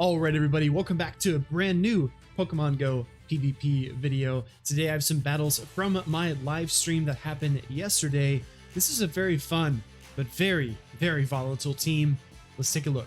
Alright everybody, welcome back to a brand new Pokemon Go PvP video. Today I have some battles from my live stream that happened yesterday. This is a very fun, but very volatile team. Let's take a look.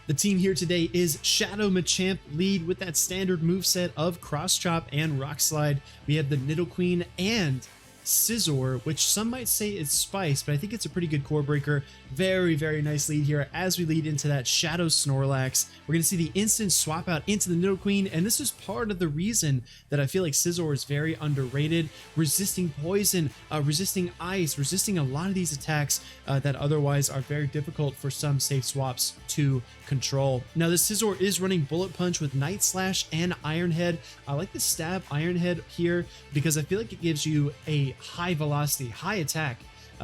The team here today is Shadow Machamp, lead with that standard moveset of Cross Chop and Rock Slide. We have the Nidoqueen and Scizor, which some might say is Spice, but I think it's a pretty good core breaker. Very nice lead here as we lead into that Shadow Snorlax. We're going to see the instant swap out into the Nidoqueen, and this is part of the reason that I feel like Scizor is very underrated. Resisting poison, resisting ice, resisting a lot of these attacks that otherwise are very difficult for some safe swaps to control. Now the Scizor is running Bullet Punch with Night Slash and Iron Head. I like the stab Iron Head here because I feel like it gives you a high velocity, high attack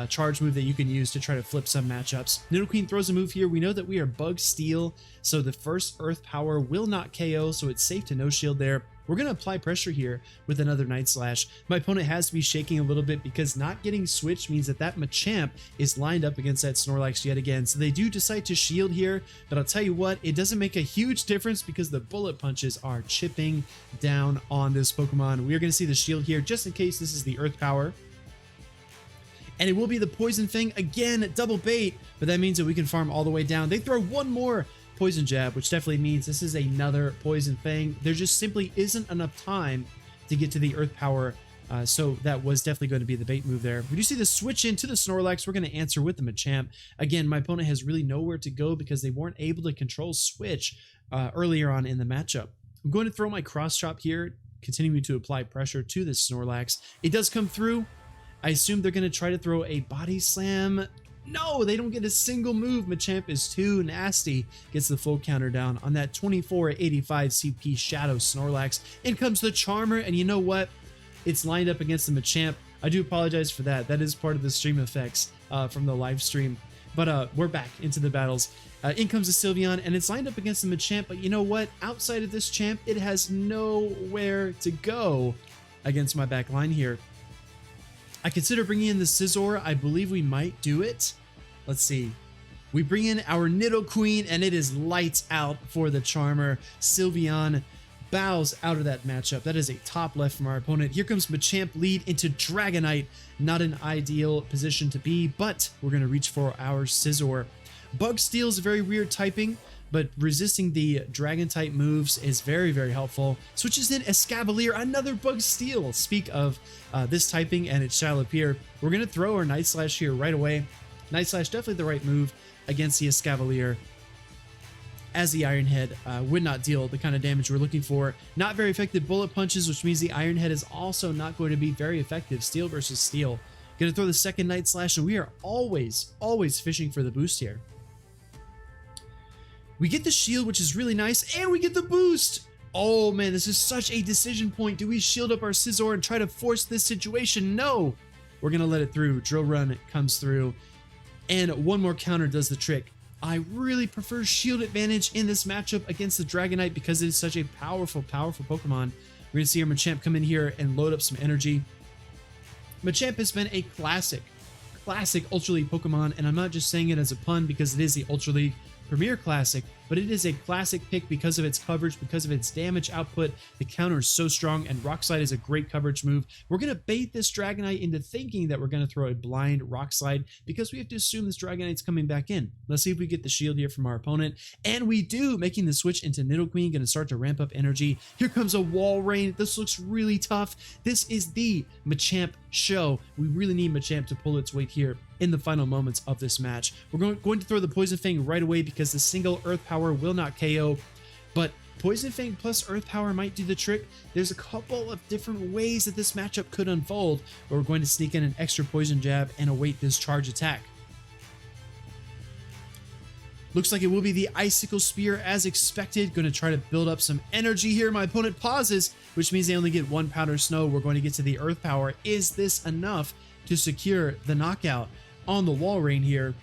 charge move that you can use to try to flip some matchups. Nidoqueen throws a move here. We know that we are Bug Steel, so the first Earth Power will not KO, so it's safe to no shield there. We're going to apply pressure here with another Night Slash. My opponent has to be shaking a little bit because not getting switched means that that Machamp is lined up against that Snorlax yet again. So they do decide to shield here, but I'll tell you what, it doesn't make a huge difference because the Bullet Punches are chipping down on this Pokemon. We are going to see the shield here just in case this is the Earth Power. And it will be the Poison Fang again, double bait, but that means that we can farm all the way down. They throw one more Poison Jab, which definitely means this is another Poison Fang. There just simply isn't enough time to get to the Earth Power, so that was definitely going to be the bait move there. We do see the switch into the Snorlax. We're going to answer with the Machamp. Again, my opponent has really nowhere to go because they weren't able to control switch earlier on in the matchup. I'm going to throw my Cross Chop here, continuing to apply pressure to this Snorlax. It does come through. I assume they're going to try to throw a Body Slam. No, they don't get a single move. Machamp is too nasty. Gets the full counter down on that 2485 CP Shadow Snorlax. In comes the Charmer, and you know what? It's lined up against the Machamp. I do apologize for that. That is part of the stream effects from the live stream. But we're back into the battles. In comes the Sylveon, and it's lined up against the Machamp. But you know what? Outside of this champ, it has nowhere to go against my back line here. I consider bringing in the Scizor. I believe we might do it. Let's see. We bring in our Nidoqueen, and it is lights out for the Charmer. Sylveon bows out of that matchup. That is a top left from our opponent. Here comes Machamp lead into Dragonite. Not an ideal position to be, but we're going to reach for our Scizor. Bug Steel is a very weird typing, but resisting the dragon type moves is very helpful. Switches in Escavalier, another Bug Steel. Speak of this typing, and it shall appear. We're going to throw our Night Slash here right away. Night Slash, definitely the right move against the Escavalier, as the Iron Head would not deal the kind of damage we're looking for. Not very effective Bullet Punches, which means the Iron Head is also not going to be very effective. Steel versus Steel. Going to throw the second Night Slash, and we are always fishing for the boost here. We get the shield, which is really nice, and we get the boost. Oh man, this is such a decision point. Do we shield up our Scizor and try to force this situation? No, we're gonna let it through. Drill Run comes through, and one more counter does the trick. I really prefer shield advantage in this matchup against the Dragonite because it is such a powerful Pokemon. We're gonna see our Machamp come in here and load up some energy. Machamp has been a classic Ultra League Pokemon, and I'm not just saying it as a pun because it is the Ultra League Premier Classic, but it is a classic pick because of its coverage, because of its damage output. The counter is so strong, and Rock Slide is a great coverage move. We're going to bait this Dragonite into thinking that we're going to throw a blind Rock Slide because we have to assume this Dragonite's coming back in. Let's see if we get the shield here from our opponent, and we do, making the switch into Nidoqueen. Going to start to ramp up energy. Here comes a Wall Rain. This looks really tough. This is the Machamp show. We really need Machamp to pull its weight here in the final moments of this match. We're going to throw the Poison Fang right away because the single Earth Power will not KO, but Poison Fang plus Earth Power might do the trick. There's a couple of different ways that this matchup could unfold, but we're going to sneak in an extra Poison Jab and await this charge attack. Looks like it will be the Icicle Spear as expected. Going to try to build up some energy here. My opponent pauses, which means they only get one Powder Snow. We're going to get to the Earth Power. Is this enough to secure the knockout on the Wall Rain here?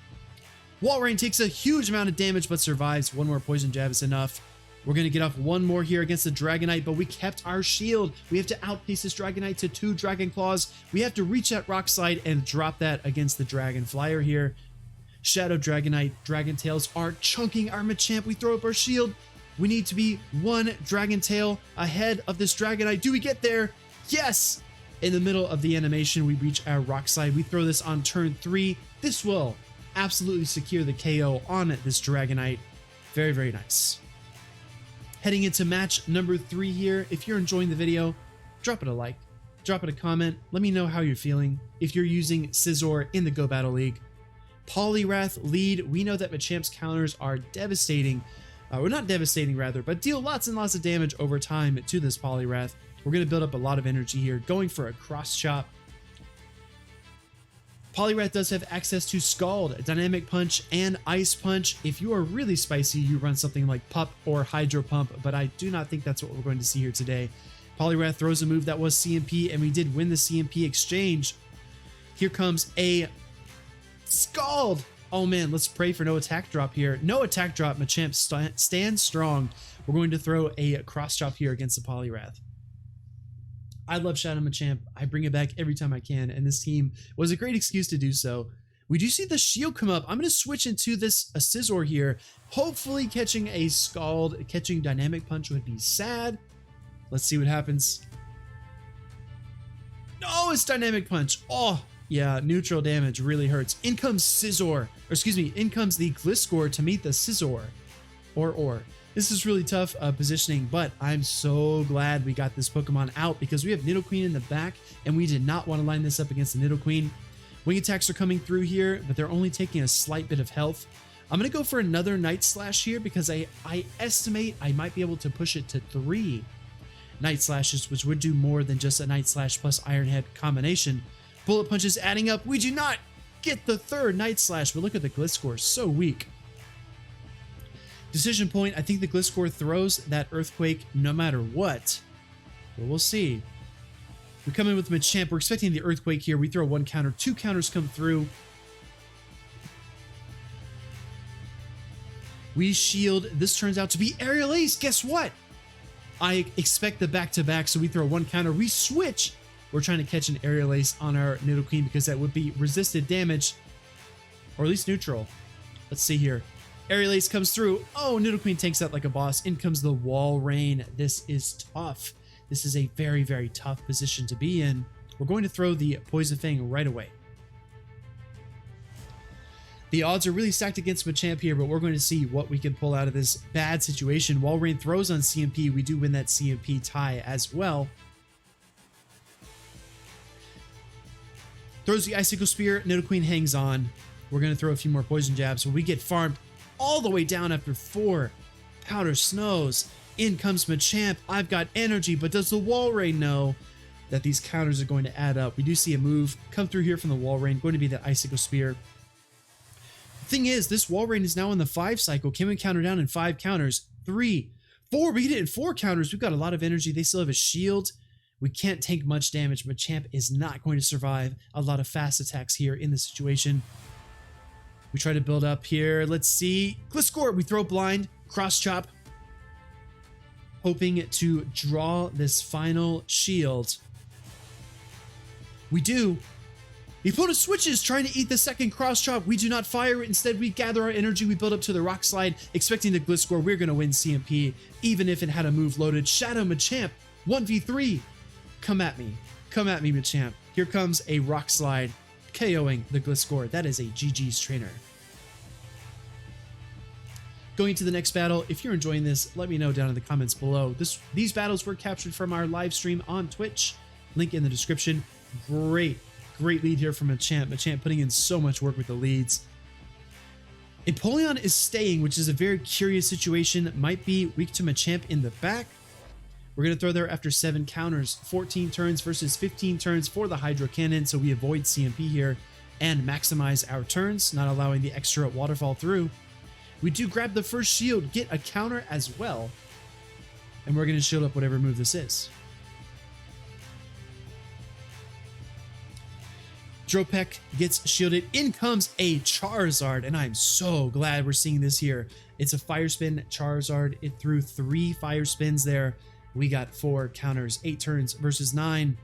Wall Rain takes a huge amount of damage but survives. One more Poison Jab is enough. We're going to get off one more here against the Dragonite, but we kept our shield. We have to outpace this Dragonite to 2 Dragon Claws. We have to reach that Rock Slide and drop that against the Dragon Flyer here. Shadow Dragonite, Dragon Tails are chunking our Machamp. We throw up our shield. We need to be 1 Dragon Tail ahead of this Dragonite. Do we get there? Yes! In the middle of the animation, we reach our Rock Slide. We throw this on turn 3. This will absolutely secure the KO on this Dragonite. Very, very nice. Heading into match number 3 here. If you're enjoying the video, drop it a like, drop it a comment. Let me know how you're feeling. If you're using Scizor in the Go Battle League. Poliwrath lead. We know that Machamp's counters are devastating. Well, not devastating rather, but deal lots and lots of damage over time to this Poliwrath. We're going to build up a lot of energy here, going for a Cross Chop. Poliwrath does have access to Scald, Dynamic Punch, and Ice Punch. If you are really spicy, you run something like Pup or Hydro Pump, but I do not think that's what we're going to see here today. Poliwrath throws a move that was CMP, and we did win the CMP exchange. Here comes a Scald! Oh man, let's pray for no attack drop here. No attack drop, Machamp stands strong. We're going to throw a Cross Chop here against the Poliwrath. I love Shadow Machamp. I bring it back every time I can, and this team was a great excuse to do so. We do see the shield come up. I'm going to switch into this Scizor here. Hopefully catching a Scald. Catching Dynamic Punch would be sad. Let's see what happens. No, it's Dynamic Punch. Oh, yeah, neutral damage really hurts. In comes Scizor. Or excuse me, in comes the Gliscor to meet the Scizor. Or. This is really tough positioning, but I'm so glad we got this Pokemon out because we have Nidoqueen in the back, and we did not want to line this up against the Nidoqueen. Wing attacks are coming through here, but they're only taking a slight bit of health. I'm going to go for another Night Slash here because I estimate I might be able to push it to 3 Night Slashes, which would do more than just a Night Slash plus Iron Head combination. Bullet Punches adding up. We do not get the 3rd Night Slash, but look at the Gliscor, so weak. Decision point, I think the Gliscor throws that Earthquake no matter what. But we'll see. We come in with Machamp. We're expecting the Earthquake here. We throw 1 counter. 2 counters come through. We shield. This turns out to be Aerial Ace. Guess what? I expect the back-to-back, so we throw 1 counter. We switch. We're trying to catch an Aerial Ace on our Nidoqueen because that would be resisted damage. Or at least neutral. Let's see here. Aerial Ace comes through. Oh, Nidoqueen takes that like a boss. In comes the Wall Rain. This is tough. This is a very, very tough position to be in. We're going to throw the Poison Fang right away. The odds are really stacked against Machamp here, but we're going to see what we can pull out of this bad situation. Wall Rain throws on CMP. We do win that CMP tie as well. Throws the Icicle Spear. Nidoqueen hangs on. We're going to throw a few more Poison Jabs, but we get farmed all the way down after 4 Powder Snows. In comes Machamp. I've got energy, but does the Wall Rain know that these counters are going to add up? We do see a move come through here from the Wall Rain, going to be that Icicle Spear. The thing is, this Wall Rain is now in the 5 cycle. Can we counter down in 5 counters? 3, 4. We hit it in 4 counters. We've got a lot of energy. They still have a shield. We can't take much damage. Machamp is not going to survive a lot of fast attacks here in this situation. We try to build up here. Let's see. Gliscor, we throw blind. Cross Chop. Hoping to draw this final shield. We do. The opponent switches, trying to eat the second Cross Chop. We do not fire it. Instead, we gather our energy. We build up to the Rock Slide, expecting the Gliscor. We're going to win CMP, even if it had a move loaded. Shadow Machamp, 1v3. Come at me. Come at me, Machamp. Here comes a Rock Slide, KOing the Gliscor. That is a GG's trainer. Going to the next battle, if you're enjoying this, let me know down in the comments below. These battles were captured from our live stream on Twitch. Link in the description. Great lead here from Machamp. Machamp putting in so much work with the leads. Empoleon is staying, which is a very curious situation. Might be weak to Machamp in the back. We're going to throw there after 7 counters. 14 turns versus 15 turns for the Hydro Cannon, so we avoid CMP here and maximize our turns, not allowing the extra waterfall through. We do grab the first shield, get a counter as well, and we're going to shield up whatever move this is. Dropek gets shielded. In comes a Charizard, and I'm so glad we're seeing this here. It's a Fire Spin Charizard. It threw 3 Fire Spins there. We got 4 counters, 8 turns versus 9.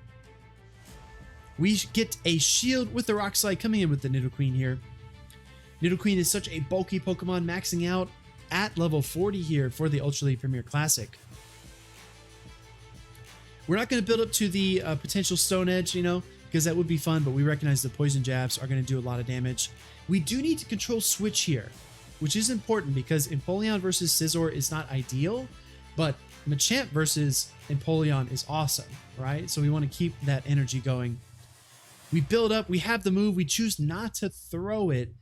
We get a shield with the Rock Slide coming in with the Nidoqueen here. Nidoqueen is such a bulky Pokemon, maxing out at level 40 here for the Ultra League Premier Classic. We're not going to build up to the potential Stone Edge, you know, because that would be fun, but we recognize the poison jabs are going to do a lot of damage. We do need to control switch here, which is important because Empoleon versus Scizor is not ideal, but Machamp versus Empoleon is awesome, right? So we want to keep that energy going. We build up, we have the move, we choose not to throw it,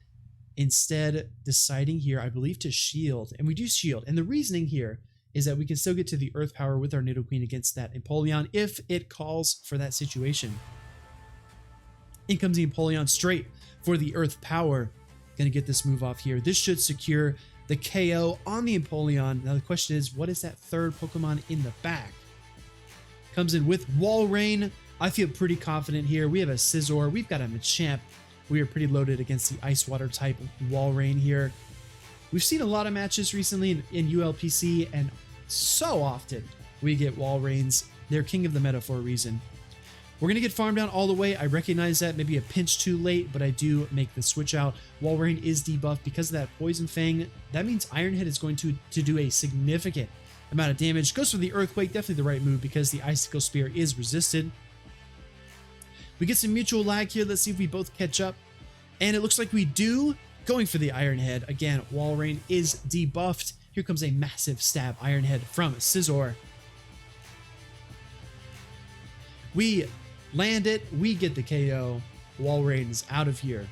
instead deciding here, I believe, to shield, and we do shield. And the reasoning here is that we can still get to the Earth Power with our Nidoqueen against that Empoleon if it calls for that situation. In comes the Empoleon straight for the Earth Power. Gonna get this move off here. This should secure the KO on the Empoleon. Now the question is, what is that third Pokemon in the back? Comes in with Wall Rain. I feel pretty confident here. We have a Scizor. We've got a Machamp. We are pretty loaded against the Ice Water type Wall Rain here. We've seen a lot of matches recently in ULPC, and so often we get Wall Rains. They're king of the meta for a reason. We're going to get farmed down all the way. I recognize that, maybe a pinch too late, but I do make the switch out. Wall Rain is debuffed because of that Poison Fang. That means Iron Head is going to do a significant amount of damage. Goes for the Earthquake, definitely the right move because the Icicle Spear is resisted. We get some mutual lag here. Let's see if we both catch up. And it looks like we do. Going for the Iron Head. Again, Wall Rain is debuffed. Here comes a massive stab Iron Head from Scizor. We land it. We get the KO. Wall Rain is out of here.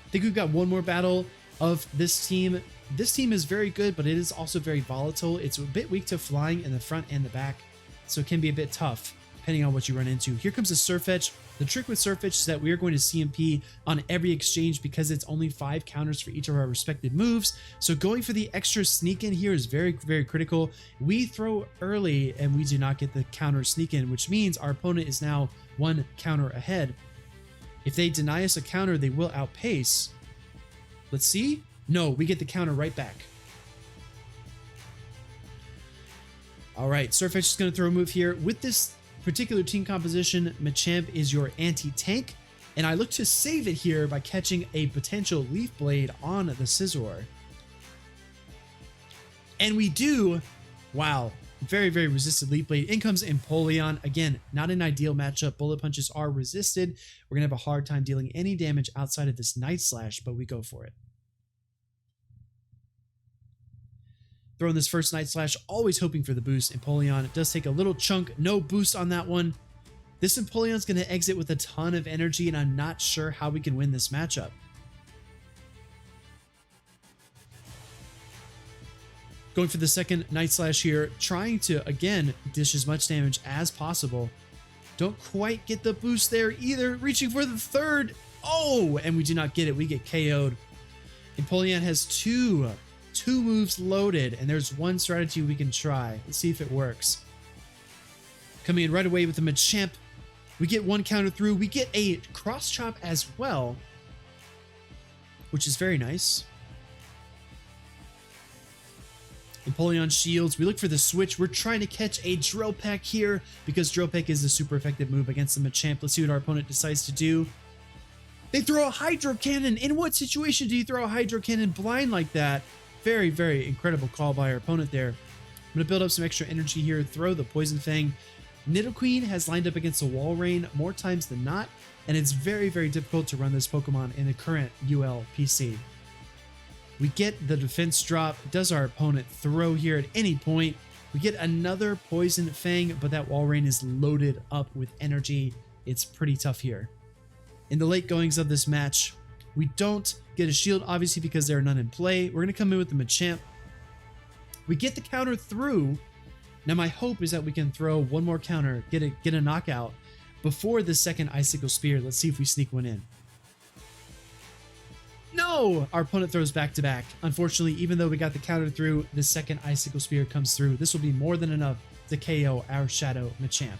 I think we've got one more battle of this team. This team is very good, but it is also very volatile. It's a bit weak to flying in the front and the back, so it can be a bit tough depending on what you run into. Here comes a Surfetch. The trick with Surfetch is that we are going to CMP on every exchange because it's only 5 counters for each of our respective moves. So going for the extra sneak in here is very, very critical. We throw early and we do not get the counter sneak in, which means our opponent is now 1 counter ahead. If they deny us a counter, they will outpace. Let's see. No, we get the counter right back. All right, Surfetch is going to throw a move here. With this particular team composition, Machamp is your anti-tank, and I look to save it here by catching a potential Leaf Blade on the Scizor. And we do. Wow, very, very resisted Leaf Blade. In comes Empoleon. Again, not an ideal matchup. Bullet punches are resisted. We're gonna have a hard time dealing any damage outside of this Night Slash, but we go for it. Throwing this first Night Slash, always hoping for the boost. Empoleon, it does take a little chunk, no boost on that one. This Empoleon's going to exit with a ton of energy, and I'm not sure how we can win this matchup. Going for the second Night Slash here, trying to, again, dish as much damage as possible. Don't quite get the boost there either. Reaching for the third. Oh, and we do not get it. We get KO'd. Empoleon has two moves loaded, and there's one strategy we can try. Let's see if it works. Coming in right away with the Machamp. We get 1 counter through. We get a cross chop as well, which is very nice. Empoleon shields. We look for the switch. We're trying to catch a Drill Peck here because Drill Peck is a super effective move against the Machamp. Let's see what our opponent decides to do. They throw a Hydro Cannon. In what situation do you throw a Hydro Cannon blind like that? Very, very incredible call by our opponent there. I'm going to build up some extra energy here, throw the Poison Fang. Nidoqueen has lined up against a Wall Rain more times than not, and it's very, very difficult to run this Pokemon in the current ULPC. We get the defense drop. Does our opponent throw here at any point? We get another Poison Fang, but that Wall Rain is loaded up with energy. It's pretty tough here. In the late goings of this match, we don't get a shield, obviously, because there are none in play. We're going to come in with the Machamp. We get the counter through. Now, my hope is that we can throw one more counter, get a knockout before the second Icicle Spear. Let's see if we sneak one in. No! Our opponent throws back-to-back. Unfortunately, even though we got the counter through, the second Icicle Spear comes through. This will be more than enough to KO our Shadow Machamp.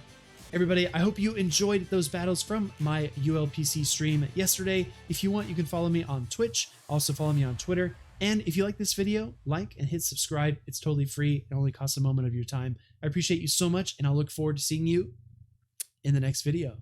Everybody, I hope you enjoyed those battles from my ULPC stream yesterday. If you want, you can follow me on Twitch. Also follow me on Twitter. And if you like this video, like and hit subscribe. It's totally free. It only costs a moment of your time. I appreciate you so much, and I'll look forward to seeing you in the next video.